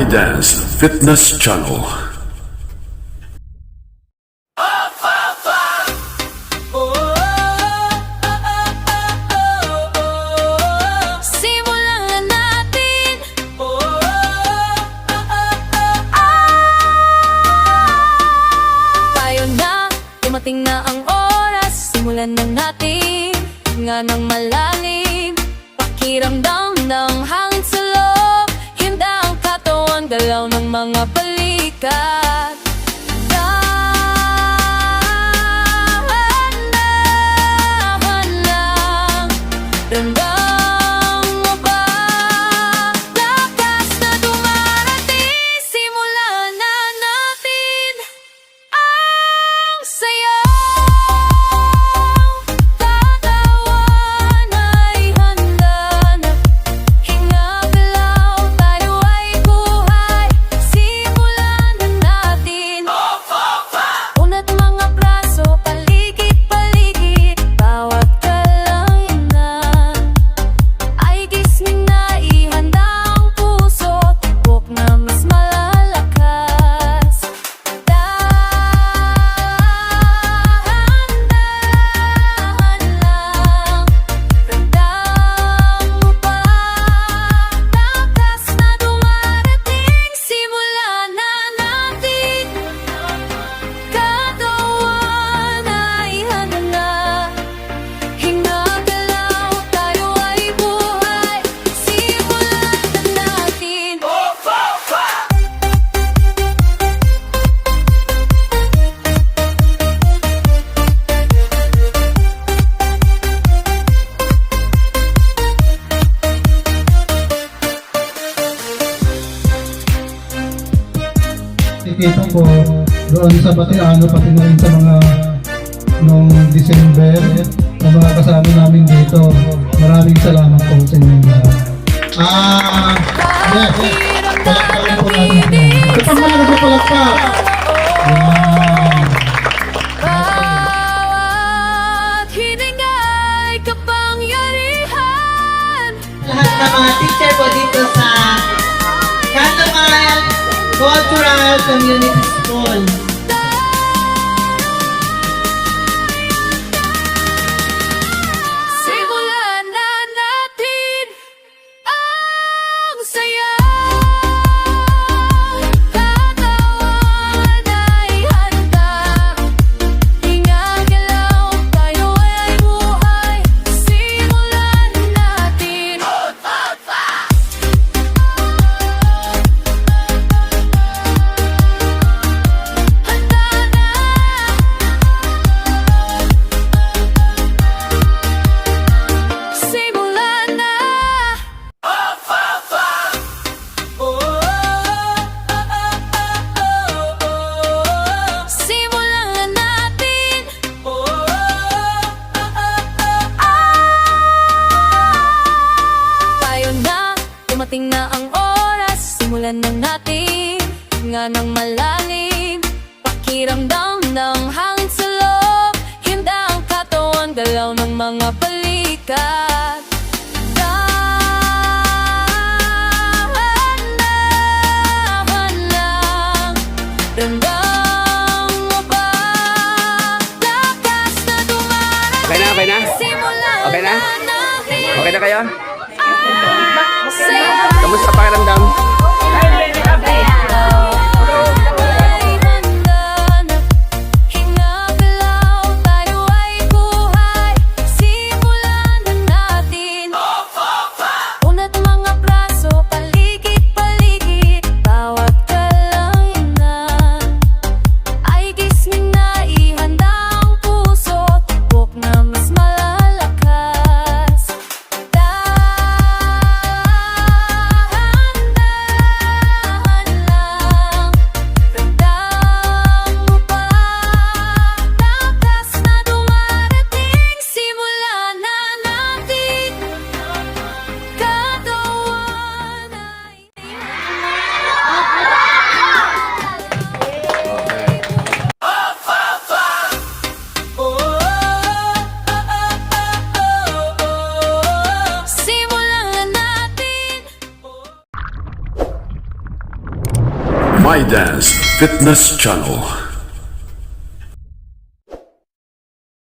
iDance Fitness Channel. Simulan na natin. Tayo na, dumating na ang oras. Simulan na natin. Nga ng malalim, pakiramdam ng hangin sa loob. Hinda ang katawan, galaw ng mga balikat. Dahan lang, ramdam mo ba? Lakas na dumarating, simulan na natin ang sayaw. Katawan ay handa na, hinga galaw, tayo ay buhay. Simulan na natin. Unat mga braso, paligid-paligid, bawat kalanginan ay gising na, ihanda ang puso, tibok na mas malalakas. Dahan-dahan lang, ramdam mo ba? Lakas na dumarating, simulan na natin. Katawan ay handa na, hinga galaw, tayo ay buhay. Simulan na natin. Nakikita ko doon sa Batiano, pati na rin sa mga noong December, na mga kasama namin dito. Maraming salamat po sa inyo lahat. Yes, palakpakan po natin sila. Ito pa mga nagpapalakpak. Yan. Bawat hininga ay kapangyarihan. Lahat ng mga teacher po dito sa Cantonal Cultural Community School. Simulan na natin ang sayaw. Katawan ay handa, hinga galaw, tayo ay buhay. Simulan natin. Handa na. Simulan na. Simulan na natin. Tayo na, dumating na ang oras. Simulan na natin. Nga ng malalim, pakiramdam ng hangin sa loob. Hinda ang katawan, galaw ng mga balikat. Dahan lang, ramdam mo ba? Lakas na dumarating. Okay na, okay na? Simulan Okay na? natin. Okay na kayo? Sayaw. Kamusta pakiramdam? Ay handa na, hinga galaw, tayo ay buhay. Simulan na natin. My Dance Fitness Channel.